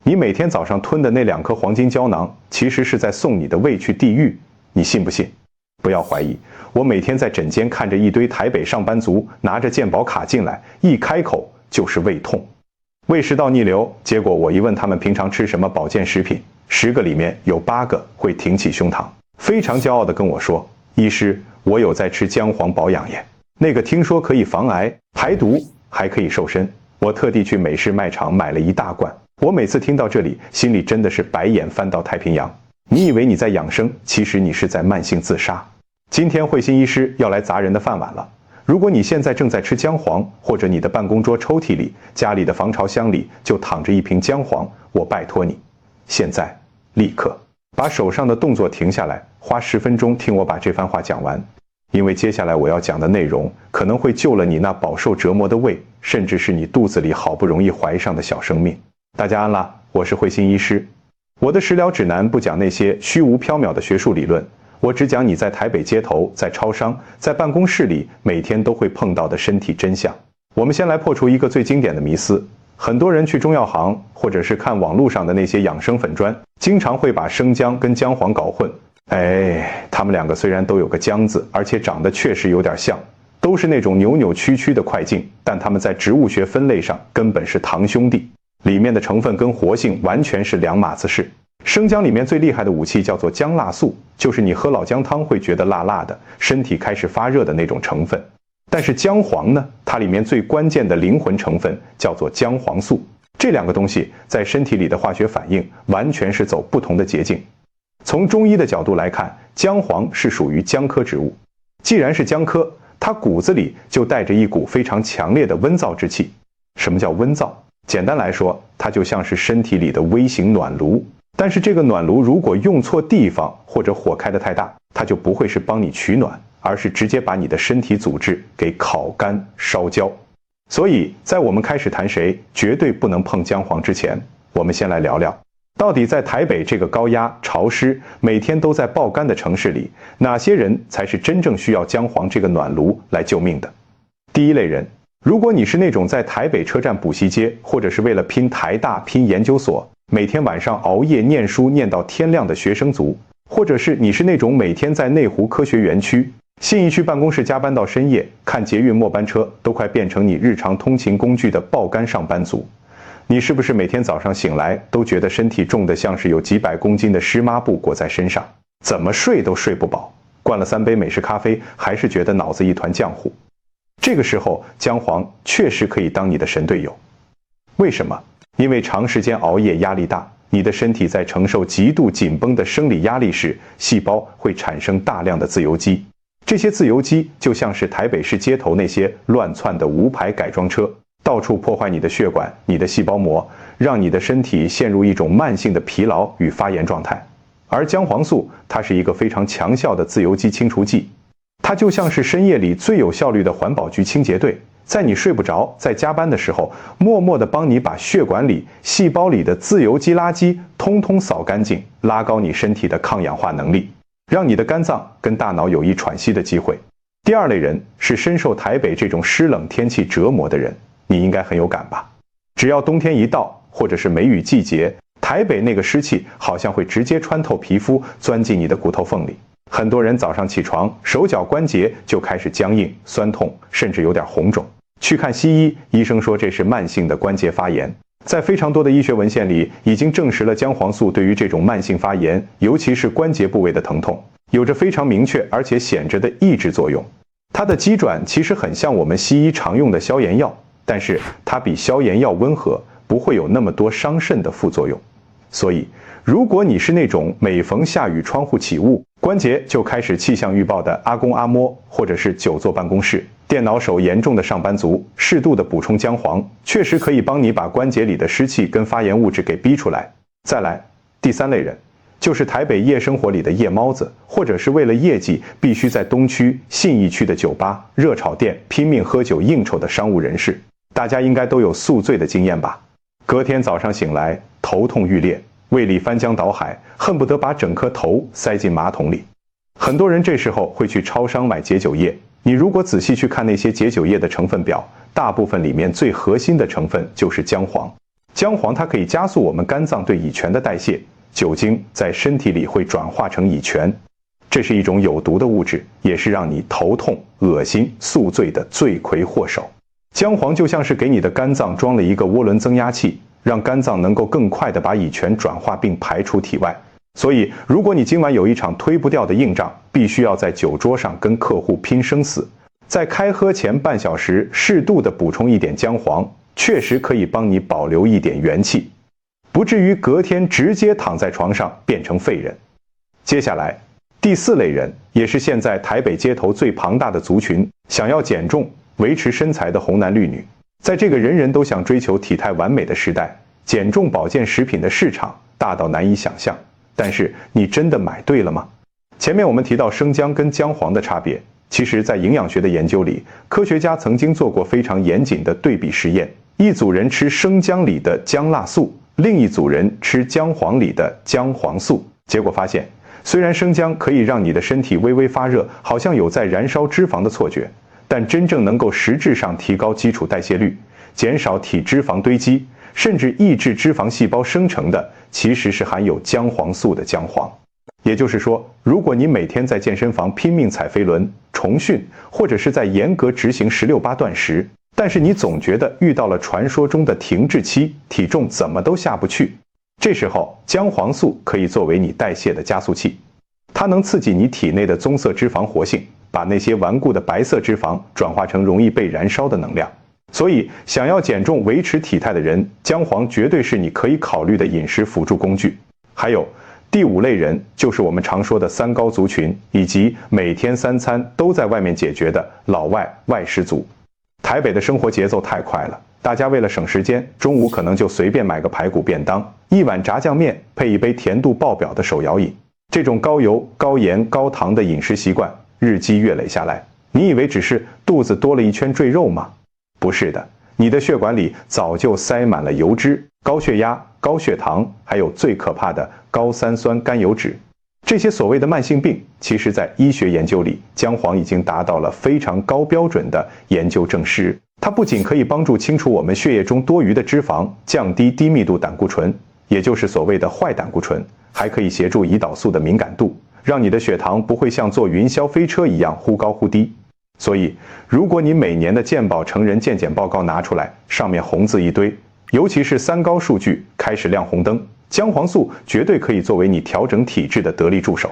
你每天早上吞的那2颗黄金胶囊，其实是在送你的胃去地狱，你信不信？不要怀疑，我每天在诊间看着一堆台北上班族拿着健保卡进来，一开口就是胃痛、胃食道逆流。结果我一问他们平常吃什么保健食品，10个里面有8个会挺起胸膛，非常骄傲地跟我说：“医师，我有在吃姜黄保养耶，那个听说可以防癌、排毒，还可以瘦身。”我特地去美式卖场买了1大罐。我每次听到这里，心里真的是白眼翻到太平洋。你以为你在养生，其实你是在慢性自杀。今天慧心医师要来砸人的饭碗了。如果你现在正在吃姜黄，或者你的办公桌抽屉里、家里的防潮箱里就躺着一瓶姜黄，我拜托你，现在立刻把手上的动作停下来，花10分钟听我把这番话讲完。因为接下来我要讲的内容可能会救了你那饱受折磨的胃，甚至是你肚子里好不容易怀上的小生命。大家安啦，我是慧心医师。我的食疗指南不讲那些虚无缥缈的学术理论，我只讲你在台北街头、在超商、在办公室里每天都会碰到的身体真相。我们先来破除一个最经典的迷思，很多人去中药行或者是看网络上的那些养生粉砖，经常会把生姜跟姜黄搞混。他们2个虽然都有个姜字，而且长得确实有点像，都是那种扭扭曲曲的块茎，但它们在植物学分类上根本是堂兄弟，里面的成分跟活性完全是两码子事。生姜里面最厉害的武器叫做姜辣素，就是你喝老姜汤会觉得辣辣的，身体开始发热的那种成分。但是姜黄呢，它里面最关键的灵魂成分叫做姜黄素。这2个东西在身体里的化学反应完全是走不同的捷径。从中医的角度来看，姜黄是属于姜科植物。既然是姜科，它骨子里就带着一股非常强烈的温燥之气。什么叫温燥？简单来说，它就像是身体里的微型暖炉。但是这个暖炉如果用错地方，或者火开得太大，它就不会是帮你取暖，而是直接把你的身体组织给烤干烧焦。所以在我们开始谈谁绝对不能碰姜黄之前，我们先来聊聊，到底在台北这个高压、潮湿、每天都在爆肝的城市里，哪些人才是真正需要姜黄这个暖炉来救命的？第一类人，如果你是那种在台北车站补习街，或者是为了拼台大、拼研究所，每天晚上熬夜念书念到天亮的学生族，或者是你是那种每天在内湖科学园区、信义区办公室加班到深夜，看捷运末班车都快变成你日常通勤工具的爆肝上班族，你是不是每天早上醒来都觉得身体重得像是有几百公斤的湿抹布裹在身上，怎么睡都睡不饱，灌了3杯美式咖啡还是觉得脑子一团浆糊？这个时候姜黄确实可以当你的神队友。为什么？因为长时间熬夜压力大，你的身体在承受极度紧绷的生理压力时，细胞会产生大量的自由基。这些自由基就像是台北市街头那些乱窜的无牌改装车，到处破坏你的血管、你的细胞膜，让你的身体陷入一种慢性的疲劳与发炎状态。而姜黄素它是一个非常强效的自由基清除剂，它就像是深夜里最有效率的环保局清洁队，在你睡不着、在加班的时候，默默地帮你把血管里、细胞里的自由基垃圾通通扫干净，拉高你身体的抗氧化能力，让你的肝脏跟大脑有一喘息的机会。第二类人是深受台北这种湿冷天气折磨的人，你应该很有感吧？只要冬天一到，或者是梅雨季节，台北那个湿气好像会直接穿透皮肤，钻进你的骨头缝里。很多人早上起床，手脚关节就开始僵硬、酸痛，甚至有点红肿。去看西医，医生说这是慢性的关节发炎。在非常多的医学文献里，已经证实了姜黄素对于这种慢性发炎，尤其是关节部位的疼痛，有着非常明确而且显着的抑制作用。它的机转其实很像我们西医常用的消炎药，但是它比消炎药温和，不会有那么多伤肾的副作用。所以，如果你是那种每逢下雨窗户起雾，关节就开始气象预报的阿公阿嬷，或者是久坐办公室、电脑手严重的上班族，适度的补充姜黄，确实可以帮你把关节里的湿气跟发炎物质给逼出来。再来，第三类人，就是台北夜生活里的夜猫子，或者是为了业绩必须在东区、信义区的酒吧、热炒店拼命喝酒应酬的商务人士。大家应该都有宿醉的经验吧？隔天早上醒来，头痛欲裂，胃里翻江倒海，恨不得把整颗头塞进马桶里。很多人这时候会去超商买解酒液，你如果仔细去看那些解酒液的成分表，大部分里面最核心的成分就是姜黄。姜黄它可以加速我们肝脏对乙醛的代谢，酒精在身体里会转化成乙醛，这是一种有毒的物质，也是让你头痛、恶心、宿醉的罪魁祸首。姜黄就像是给你的肝脏装了一个涡轮增压器，让肝脏能够更快地把乙醛转化并排出体外。所以，如果你今晚有一场推不掉的硬仗，必须要在酒桌上跟客户拼生死，在开喝前半小时适度地补充一点姜黄，确实可以帮你保留一点元气，不至于隔天直接躺在床上变成废人。接下来，第4类人，也是现在台北街头最庞大的族群，想要减重、维持身材的红男绿女。在这个人人都想追求体态完美的时代，减重保健食品的市场大到难以想象。但是你真的买对了吗？前面我们提到生姜跟姜黄的差别，其实在营养学的研究里，科学家曾经做过非常严谨的对比实验。一组人吃生姜里的姜辣素，另一组人吃姜黄里的姜黄素，结果发现，虽然生姜可以让你的身体微微发热，好像有在燃烧脂肪的错觉，但真正能够实质上提高基础代谢率，减少体脂肪堆积，甚至抑制脂肪细胞生成的，其实是含有姜黄素的姜黄。也就是说，如果你每天在健身房拼命踩飞轮、重训，或者是在严格执行16-8断食，但是你总觉得遇到了传说中的停滞期，体重怎么都下不去，这时候姜黄素可以作为你代谢的加速器，它能刺激你体内的棕色脂肪活性，把那些顽固的白色脂肪转化成容易被燃烧的能量。所以，想要减重、维持体态的人，姜黄绝对是你可以考虑的饮食辅助工具。还有第5类人，就是我们常说的3高族群，以及每天3餐都在外面解决的老外外食族。台北的生活节奏太快了，大家为了省时间，中午可能就随便买个排骨便当，一碗炸酱面配一杯甜度爆表的手摇饮。这种高油、高盐、高糖的饮食习惯，日积月累下来，你以为只是肚子多了一圈赘肉吗？不是的，你的血管里早就塞满了油脂、高血压、高血糖，还有最可怕的高三酸甘油酯。这些所谓的慢性病，其实在医学研究里，姜黄已经达到了非常高标准的研究证实。它不仅可以帮助清除我们血液中多余的脂肪，降低低密度胆固醇，也就是所谓的坏胆固醇，还可以协助胰岛素的敏感度，让你的血糖不会像坐云霄飞车一样忽高忽低。所以，如果你每年的健保成人健检报告拿出来，上面红字一堆，尤其是3高数据开始亮红灯，姜黄素绝对可以作为你调整体质的得力助手。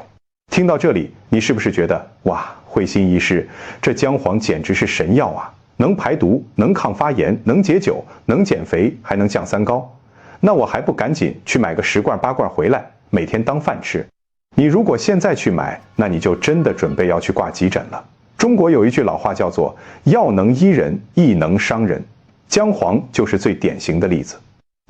听到这里，你是不是觉得哇，会心一试，这姜黄简直是神药啊，能排毒，能抗发炎，能解酒，能减肥，还能降3高？那我还不赶紧去买个10罐8罐回来，每天当饭吃？你如果现在去买，那你就真的准备要去挂急诊了。中国有一句老话叫做药能医人，亦能伤人，姜黄就是最典型的例子。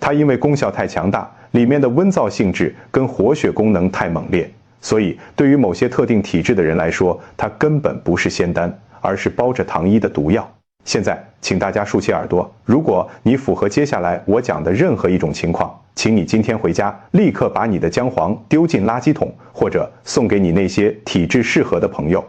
它因为功效太强大，里面的温燥性质跟活血功能太猛烈，所以对于某些特定体质的人来说，它根本不是仙丹，而是包着糖衣的毒药。现在请大家竖起耳朵，如果你符合接下来我讲的任何一种情况，请你今天回家立刻把你的姜黄丢进垃圾桶，或者送给你那些体质适合的朋友。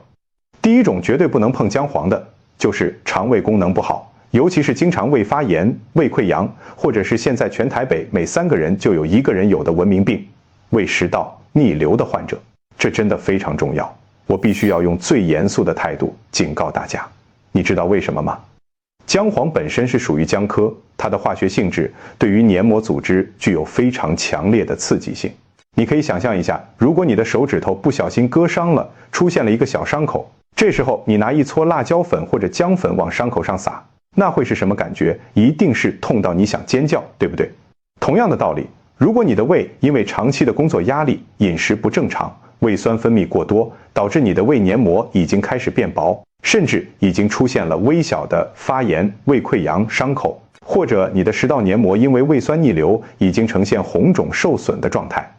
第一种绝对不能碰姜黄的，就是肠胃功能不好，尤其是经常胃发炎、胃溃疡，或者是现在全台北每3个人就有1个人有的文明病——胃食道逆流的患者。这真的非常重要，我必须要用最严肃的态度警告大家。你知道为什么吗？姜黄本身是属于姜科，它的化学性质对于黏膜组织具有非常强烈的刺激性。你可以想象一下，如果你的手指头不小心割伤了，出现了一个小伤口，这时候你拿一撮辣椒粉或者姜粉往伤口上撒，那会是什么感觉？一定是痛到你想尖叫，对不对？同样的道理，如果你的胃因为长期的工作压力、饮食不正常、胃酸分泌过多，导致你的胃黏膜已经开始变薄，甚至已经出现了微小的发炎、胃溃疡、伤口，或者你的食道黏膜因为胃酸逆流已经呈现红肿受损的状态，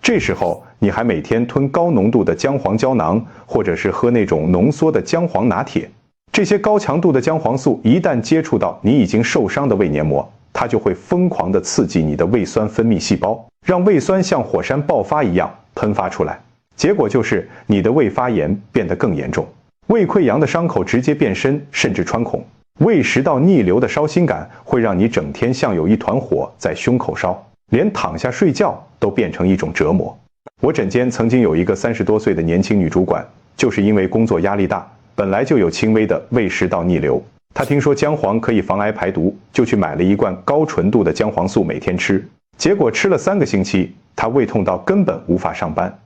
这时候你还每天吞高浓度的姜黄胶囊，或者是喝那种浓缩的姜黄拿铁，这些高强度的姜黄素一旦接触到你已经受伤的胃黏膜，它就会疯狂地刺激你的胃酸分泌细胞，让胃酸像火山爆发一样喷发出来，结果就是你的胃发炎变得更严重，胃溃疡的伤口直接变深，甚至穿孔。胃食道逆流的烧心感会让你整天像有一团火在胸口烧，连躺下睡觉都变成一种折磨。我诊间曾经有一个30多岁的年轻女主管，就是因为工作压力大，本来就有轻微的胃食道逆流。她听说姜黄可以防癌排毒，就去买了一罐高纯度的姜黄素，每天吃。结果吃了3个星期，她胃痛到根本无法上班。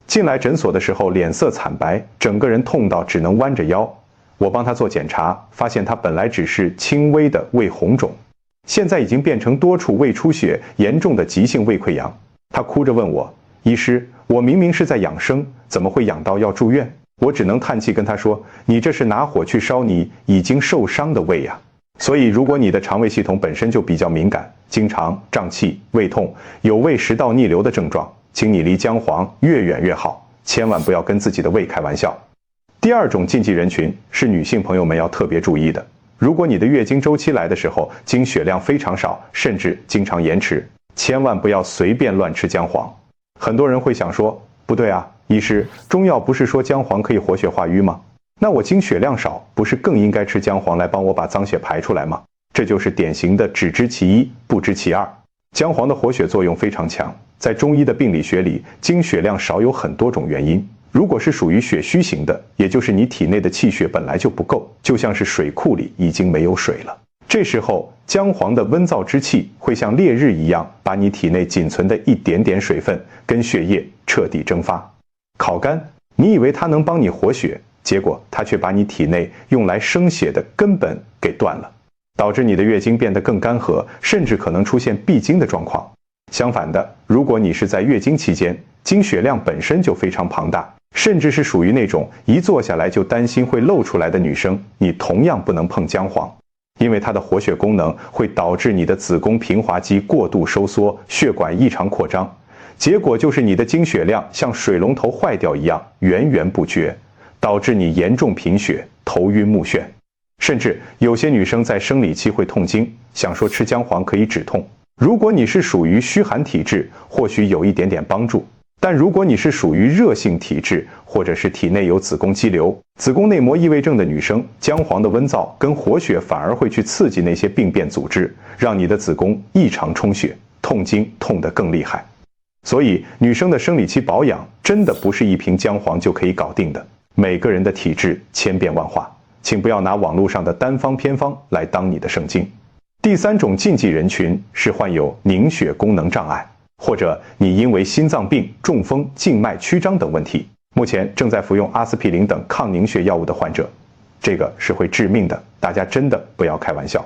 进来诊所的时候，脸色惨白，整个人痛到只能弯着腰。我帮她做检查，发现她本来只是轻微的胃红肿，现在已经变成多处胃出血，严重的急性胃溃疡。她哭着问我：“医师，我明明是在养生，怎么会养到要住院？”我只能叹气跟他说：“你这是拿火去烧你已经受伤的胃呀。”所以，如果你的肠胃系统本身就比较敏感，经常胀气、胃痛，有胃食道逆流的症状，请你离姜黄越远越好，千万不要跟自己的胃开玩笑。第2种禁忌人群是女性朋友们要特别注意的。如果你的月经周期来的时候，经血量非常少，甚至经常延迟，千万不要随便乱吃姜黄。很多人会想说，不对啊，医师，中药不是说姜黄可以活血化瘀吗？那我经血量少，不是更应该吃姜黄来帮我把脏血排出来吗？这就是典型的只知其一，不知其二。姜黄的活血作用非常强，在中医的病理学里，经血量少有很多种原因。如果是属于血虚型的，也就是你体内的气血本来就不够，就像是水库里已经没有水了。这时候，姜黄的温燥之气会像烈日一样，把你体内仅存的一点点水分跟血液彻底蒸发、烤干。你以为它能帮你活血，结果它却把你体内用来生血的根本给断了，导致你的月经变得更干涸，甚至可能出现闭经的状况。相反的，如果你是在月经期间，经血量本身就非常庞大，甚至是属于那种一坐下来就担心会漏出来的女生，你同样不能碰姜黄，因为它的活血功能会导致你的子宫平滑肌过度收缩，血管异常扩张，结果就是你的经血量像水龙头坏掉一样源源不绝，导致你严重贫血、头晕目眩。甚至有些女生在生理期会痛经，想说吃姜黄可以止痛。如果你是属于虚寒体质，或许有一点点帮助，但如果你是属于热性体质，或者是体内有子宫肌瘤、子宫内膜异位症的女生，姜黄的温燥跟活血反而会去刺激那些病变组织，让你的子宫异常充血，痛经痛得更厉害。所以女生的生理期保养真的不是一瓶姜黄就可以搞定的，每个人的体质千变万化，请不要拿网络上的单方偏方来当你的圣经。第3种禁忌人群是患有凝血功能障碍，或者你因为心脏病、中风、静脉曲张等问题，目前正在服用阿司匹林等抗凝血药物的患者，这个是会致命的，大家真的不要开玩笑。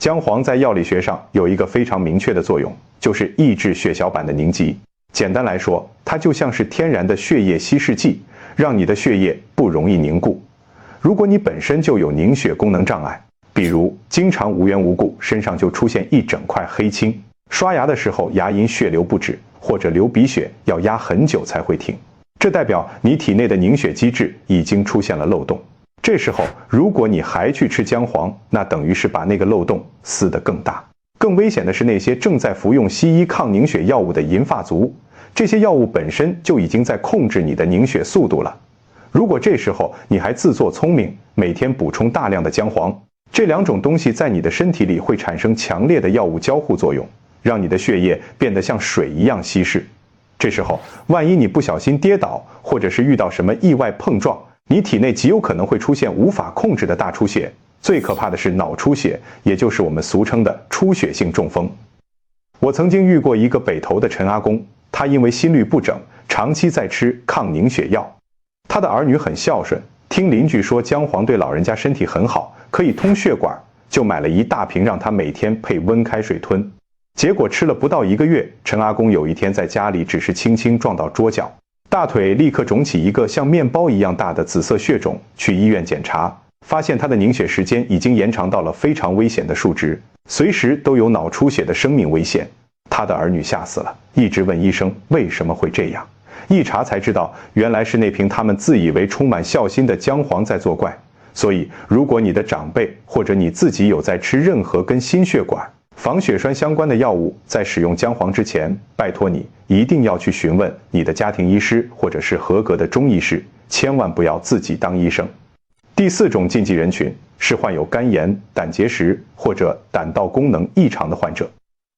姜黄在药理学上有一个非常明确的作用，就是抑制血小板的凝集。简单来说，它就像是天然的血液稀释剂，让你的血液不容易凝固。如果你本身就有凝血功能障碍，比如经常无缘无故身上就出现一整块黑青，刷牙的时候牙龈血流不止，或者流鼻血要压很久才会停，这代表你体内的凝血机制已经出现了漏洞。这时候如果你还去吃姜黄，那等于是把那个漏洞撕得更大。更危险的是那些正在服用西医抗凝血药物的银发族，这些药物本身就已经在控制你的凝血速度了。如果这时候你还自作聪明，每天补充大量的姜黄，这2种东西在你的身体里会产生强烈的药物交互作用，让你的血液变得像水一样稀释。这时候万一你不小心跌倒，或者是遇到什么意外碰撞，你体内极有可能会出现无法控制的大出血，最可怕的是脑出血，也就是我们俗称的出血性中风。我曾经遇过一个北投的陈阿公，他因为心律不整，长期在吃抗凝血药。他的儿女很孝顺，听邻居说姜黄对老人家身体很好，可以通血管，就买了一大瓶让他每天配温开水吞。结果吃了不到1个月，陈阿公有一天在家里只是轻轻撞到桌角，大腿立刻肿起一个像面包一样大的紫色血肿，去医院检查，发现他的凝血时间已经延长到了非常危险的数值，随时都有脑出血的生命危险。他的儿女吓死了，一直问医生为什么会这样，一查才知道，原来是那瓶他们自以为充满孝心的姜黄在作怪。所以如果你的长辈或者你自己有在吃任何跟心血管、防血栓相关的药物，在使用姜黄之前，拜托你一定要去询问你的家庭医师或者是合格的中医师，千万不要自己当医生。第4种禁忌人群是患有肝炎、胆结石或者胆道功能异常的患者。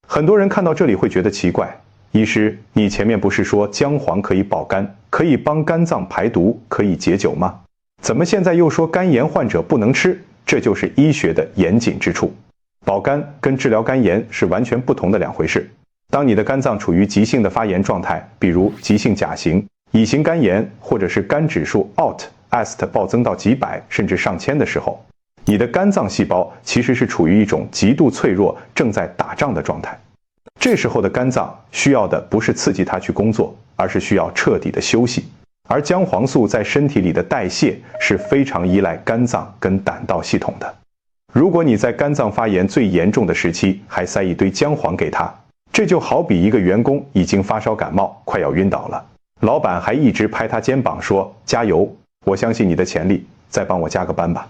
很多人看到这里会觉得奇怪，医师，你前面不是说姜黄可以保肝，可以帮肝脏排毒，可以解酒吗？怎么现在又说肝炎患者不能吃？这就是医学的严谨之处。保肝跟治疗肝炎是完全不同的两回事。当你的肝脏处于急性的发炎状态，比如急性甲型、乙型肝炎，或者是肝指数 AST 暴增到几百甚至上千的时候，你的肝脏细胞其实是处于一种极度脆弱、正在打仗的状态。这时候的肝脏需要的不是刺激它去工作，而是需要彻底的休息。而姜黄素在身体里的代谢是非常依赖肝脏跟胆道系统的。如果你在肝脏发炎最严重的时期还塞一堆姜黄给他，这就好比一个员工已经发烧感冒，快要晕倒了，老板还一直拍他肩膀说：“加油，我相信你的潜力，再帮我加个班吧。”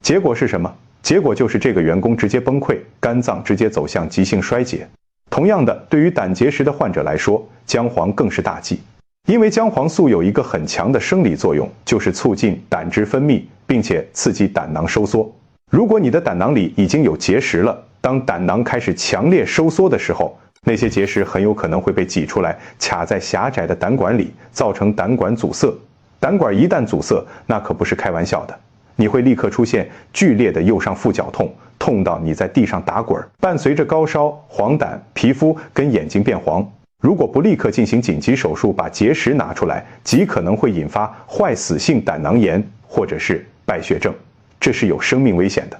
结果是什么？结果就是这个员工直接崩溃，肝脏直接走向急性衰竭。同样的，对于胆结石的患者来说，姜黄更是大忌。因为姜黄素有一个很强的生理作用，就是促进胆汁分泌，并且刺激胆囊收缩。如果你的胆囊里已经有结石了，当胆囊开始强烈收缩的时候，那些结石很有可能会被挤出来，卡在狭窄的胆管里，造成胆管阻塞。胆管一旦阻塞，那可不是开玩笑的，你会立刻出现剧烈的右上腹绞痛，痛到你在地上打滚，伴随着高烧、黄疸、皮肤跟眼睛变黄。如果不立刻进行紧急手术把结石拿出来，极可能会引发坏死性胆囊炎或者是败血症，这是有生命危险的。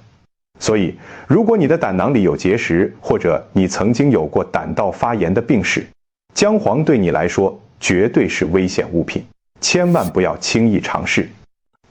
所以，如果你的胆囊里有结石，或者你曾经有过胆道发炎的病史，姜黄对你来说绝对是危险物品，千万不要轻易尝试。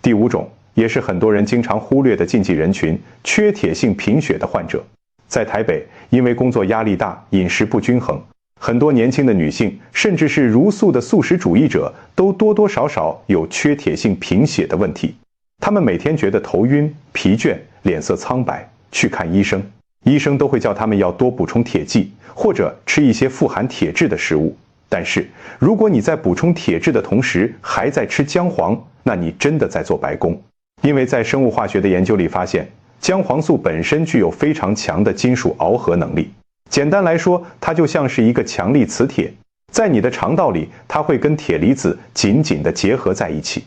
第5种，也是很多人经常忽略的禁忌人群，缺铁性贫血的患者。在台北，因为工作压力大，饮食不均衡，很多年轻的女性，甚至是茹素的素食主义者，都多多少少有缺铁性贫血的问题。她们每天觉得头晕、疲倦、脸色苍白，去看医生，医生都会叫他们要多补充铁剂，或者吃一些富含铁质的食物。但是，如果你在补充铁质的同时还在吃姜黄，那你真的在做白工。因为在生物化学的研究里发现，姜黄素本身具有非常强的金属螯合能力。简单来说，它就像是一个强力磁铁，在你的肠道里，它会跟铁离子紧紧地结合在一起。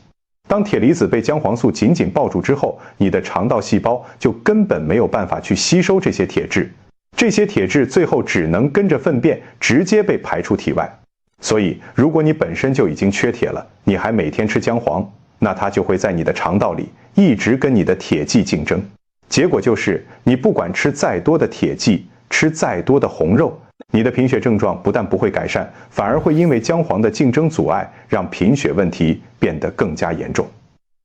当铁离子被姜黄素紧紧抱住之后，你的肠道细胞就根本没有办法去吸收这些铁质，这些铁质最后只能跟着粪便直接被排出体外。所以，如果你本身就已经缺铁了，你还每天吃姜黄，那它就会在你的肠道里一直跟你的铁剂竞争。结果就是，你不管吃再多的铁剂，吃再多的红肉，你的贫血症状不但不会改善，反而会因为姜黄的竞争阻碍，让贫血问题变得更加严重。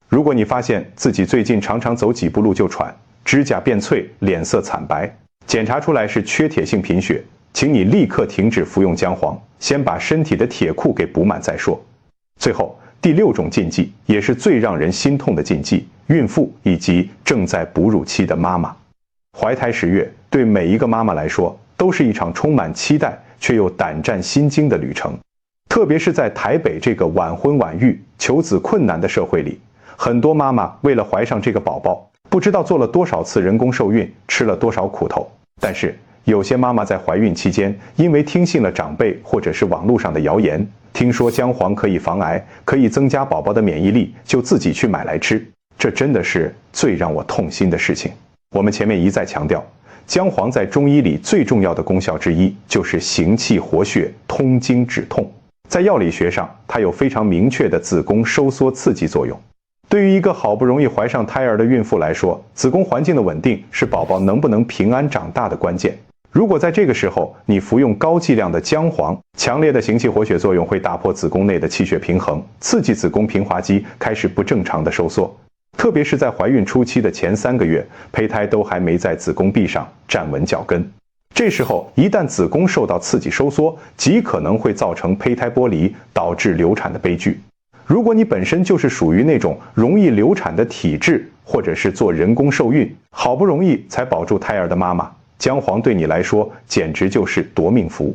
如果你发现自己最近常常走几步路就喘，指甲变脆，脸色惨白，检查出来是缺铁性贫血，请你立刻停止服用姜黄，先把身体的铁库给补满再说。最后，第6种禁忌，也是最让人心痛的禁忌，孕妇以及正在哺乳期的妈妈。怀胎10月对每一个妈妈来说都是一场充满期待却又胆战心惊的旅程，特别是在台北这个晚婚晚育、求子困难的社会里，很多妈妈为了怀上这个宝宝，不知道做了多少次人工受孕，吃了多少苦头。但是有些妈妈在怀孕期间，因为听信了长辈或者是网络上的谣言，听说姜黄可以防癌，可以增加宝宝的免疫力，就自己去买来吃，这真的是最让我痛心的事情。我们前面一再强调，姜黄在中医里最重要的功效之一就是行气活血、通经止痛。在药理学上，它有非常明确的子宫收缩刺激作用。对于一个好不容易怀上胎儿的孕妇来说，子宫环境的稳定是宝宝能不能平安长大的关键。如果在这个时候你服用高剂量的姜黄，强烈的行气活血作用会打破子宫内的气血平衡，刺激子宫平滑肌开始不正常的收缩。特别是在怀孕初期的前3个月，胚胎都还没在子宫壁上站稳脚跟。这时候一旦子宫受到刺激收缩，极可能会造成胚胎剥离，导致流产的悲剧。如果你本身就是属于那种容易流产的体质，或者是做人工受孕，好不容易才保住胎儿的妈妈，姜黄对你来说简直就是夺命符。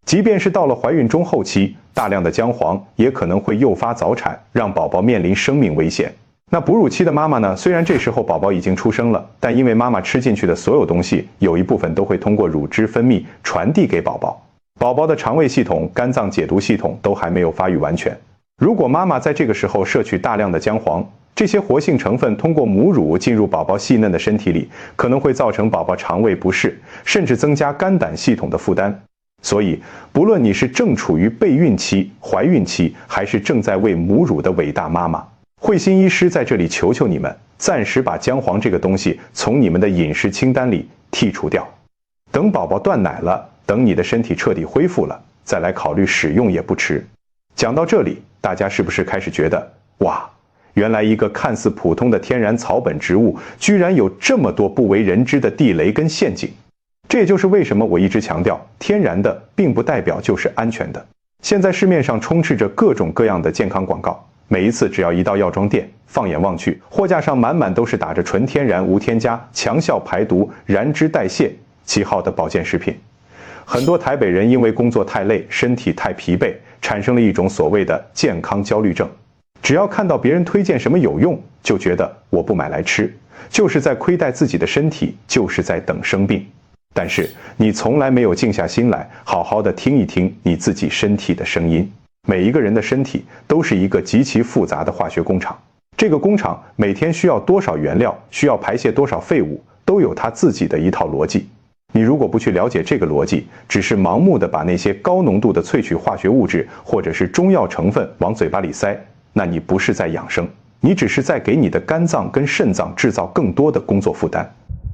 即便是到了怀孕中后期，大量的姜黄也可能会诱发早产，让宝宝面临生命危险。那哺乳期的妈妈呢，虽然这时候宝宝已经出生了，但因为妈妈吃进去的所有东西，有一部分都会通过乳汁分泌传递给宝宝。宝宝的肠胃系统、肝脏解毒系统都还没有发育完全。如果妈妈在这个时候摄取大量的姜黄，这些活性成分通过母乳进入宝宝细嫩的身体里，可能会造成宝宝肠胃不适，甚至增加肝胆系统的负担。所以，不论你是正处于备孕期、怀孕期，还是正在喂母乳的伟大妈妈，慧心医师在这里求求你们，暂时把姜黄这个东西从你们的饮食清单里剔除掉。等宝宝断奶了，等你的身体彻底恢复了，再来考虑使用也不迟。讲到这里，大家是不是开始觉得，哇，原来一个看似普通的天然草本植物，居然有这么多不为人知的地雷跟陷阱？这也就是为什么我一直强调，天然的并不代表就是安全的。现在市面上充斥着各种各样的健康广告，每一次只要一到药妆店，放眼望去，货架上满满都是打着纯天然无添加、强效排毒、燃脂代谢旗号的保健食品。很多台北人因为工作太累，身体太疲惫，产生了一种所谓的健康焦虑症。只要看到别人推荐什么有用，就觉得我不买来吃，就是在亏待自己的身体，就是在等生病。但是你从来没有静下心来，好好的听一听你自己身体的声音。每一个人的身体都是一个极其复杂的化学工厂，这个工厂每天需要多少原料，需要排泄多少废物，都有它自己的一套逻辑。你如果不去了解这个逻辑，只是盲目的把那些高浓度的萃取化学物质或者是中药成分往嘴巴里塞，那你不是在养生，你只是在给你的肝脏跟肾脏制造更多的工作负担。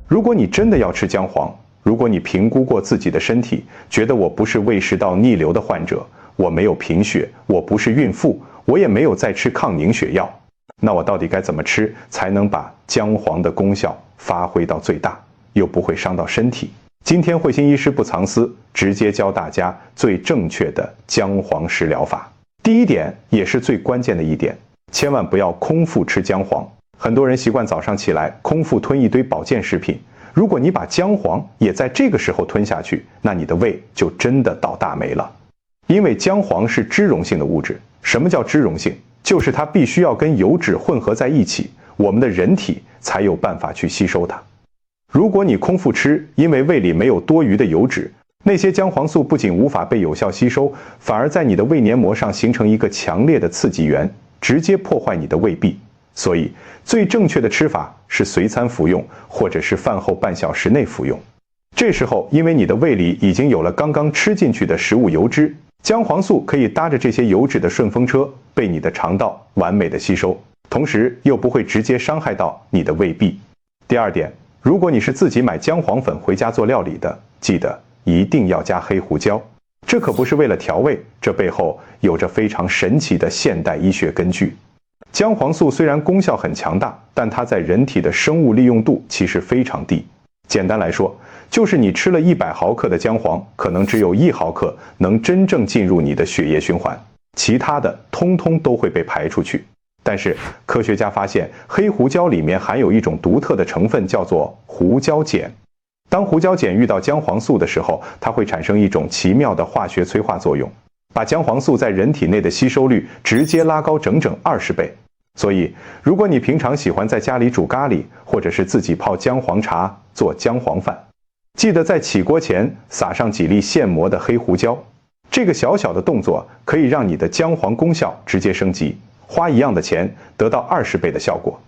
如果你真的要吃姜黄，如果你评估过自己的身体，觉得我不是胃食道逆流的患者，我没有贫血，我不是孕妇，我也没有在吃抗凝血药，那我到底该怎么吃才能把姜黄的功效发挥到最大，又不会伤到身体？今天慧心医师不藏私，直接教大家最正确的姜黄食疗法。第一点，也是最关键的一点，千万不要空腹吃姜黄。很多人习惯早上起来空腹吞一堆保健食品，如果你把姜黄也在这个时候吞下去，那你的胃就真的倒大霉了。因为姜黄是脂溶性的物质。什么叫脂溶性？就是它必须要跟油脂混合在一起，我们的人体才有办法去吸收它。如果你空腹吃，因为胃里没有多余的油脂，那些姜黄素不仅无法被有效吸收，反而在你的胃黏膜上形成一个强烈的刺激源，直接破坏你的胃壁。所以最正确的吃法是随餐服用，或者是饭后半小时内服用。这时候因为你的胃里已经有了刚刚吃进去的食物油脂，姜黄素可以搭着这些油脂的顺风车，被你的肠道完美的吸收，同时又不会直接伤害到你的胃壁。第二点，如果你是自己买姜黄粉回家做料理的，记得一定要加黑胡椒。这可不是为了调味，这背后有着非常神奇的现代医学根据。姜黄素虽然功效很强大，但它在人体的生物利用度其实非常低。简单来说，就是你吃了100毫克的姜黄，可能只有1毫克能真正进入你的血液循环，其他的通通都会被排出去。但是科学家发现，黑胡椒里面含有一种独特的成分，叫做胡椒碱。当胡椒碱遇到姜黄素的时候，它会产生一种奇妙的化学催化作用，把姜黄素在人体内的吸收率直接拉高整整20倍。所以如果你平常喜欢在家里煮咖喱，或者是自己泡姜黄茶做姜黄饭，记得在起锅前撒上几粒现磨的黑胡椒。这个小小的动作可以让你的姜黄功效直接升级，花一样的钱得到20倍的效果。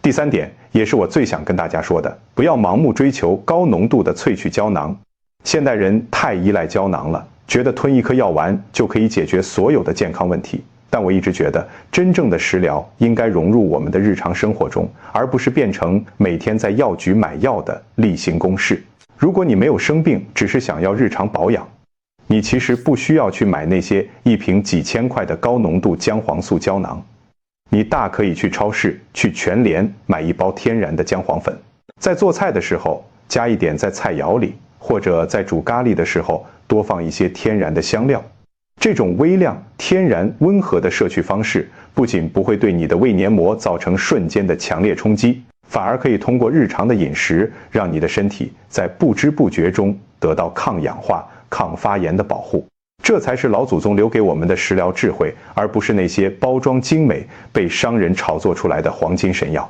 第三点，也是我最想跟大家说的，不要盲目追求高浓度的萃取胶囊。现代人太依赖胶囊了，觉得吞一颗药丸就可以解决所有的健康问题。但我一直觉得，真正的食疗应该融入我们的日常生活中，而不是变成每天在药局买药的例行公事。如果你没有生病，只是想要日常保养，你其实不需要去买那些一瓶几千块的高浓度姜黄素胶囊。你大可以去超市、去全联买一包天然的姜黄粉，在做菜的时候加一点在菜肴里，或者在煮咖喱的时候多放一些天然的香料。这种微量、天然、温和的摄取方式，不仅不会对你的胃黏膜造成瞬间的强烈冲击，反而可以通过日常的饮食，让你的身体在不知不觉中得到抗氧化、抗发炎的保护。这才是老祖宗留给我们的食疗智慧，而不是那些包装精美、被商人炒作出来的黄金神药。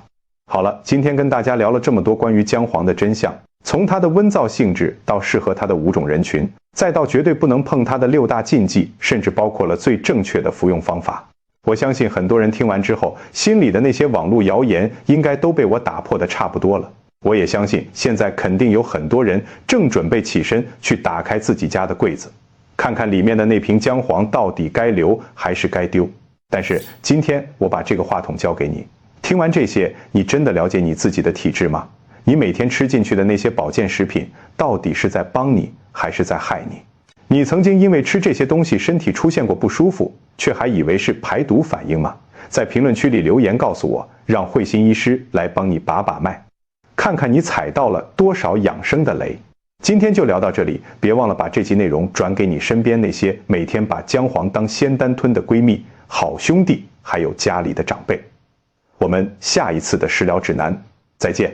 好了，今天跟大家聊了这么多关于姜黄的真相，从它的温燥性质到适合它的5种人群，再到绝对不能碰它的6大禁忌，甚至包括了最正确的服用方法。我相信很多人听完之后，心里的那些网络谣言应该都被我打破的差不多了。我也相信现在肯定有很多人正准备起身去打开自己家的柜子，看看里面的那瓶姜黄到底该留还是该丢。但是今天我把这个话筒交给你，听完这些，你真的了解你自己的体质吗？你每天吃进去的那些保健食品，到底是在帮你还是在害你？你曾经因为吃这些东西身体出现过不舒服，却还以为是排毒反应吗？在评论区里留言告诉我，让慧心医师来帮你把把脉，看看你踩到了多少养生的雷。今天就聊到这里，别忘了把这集内容转给你身边那些每天把姜黄当仙丹吞的闺蜜、好兄弟，还有家里的长辈。我们下一次的食疗指南再见。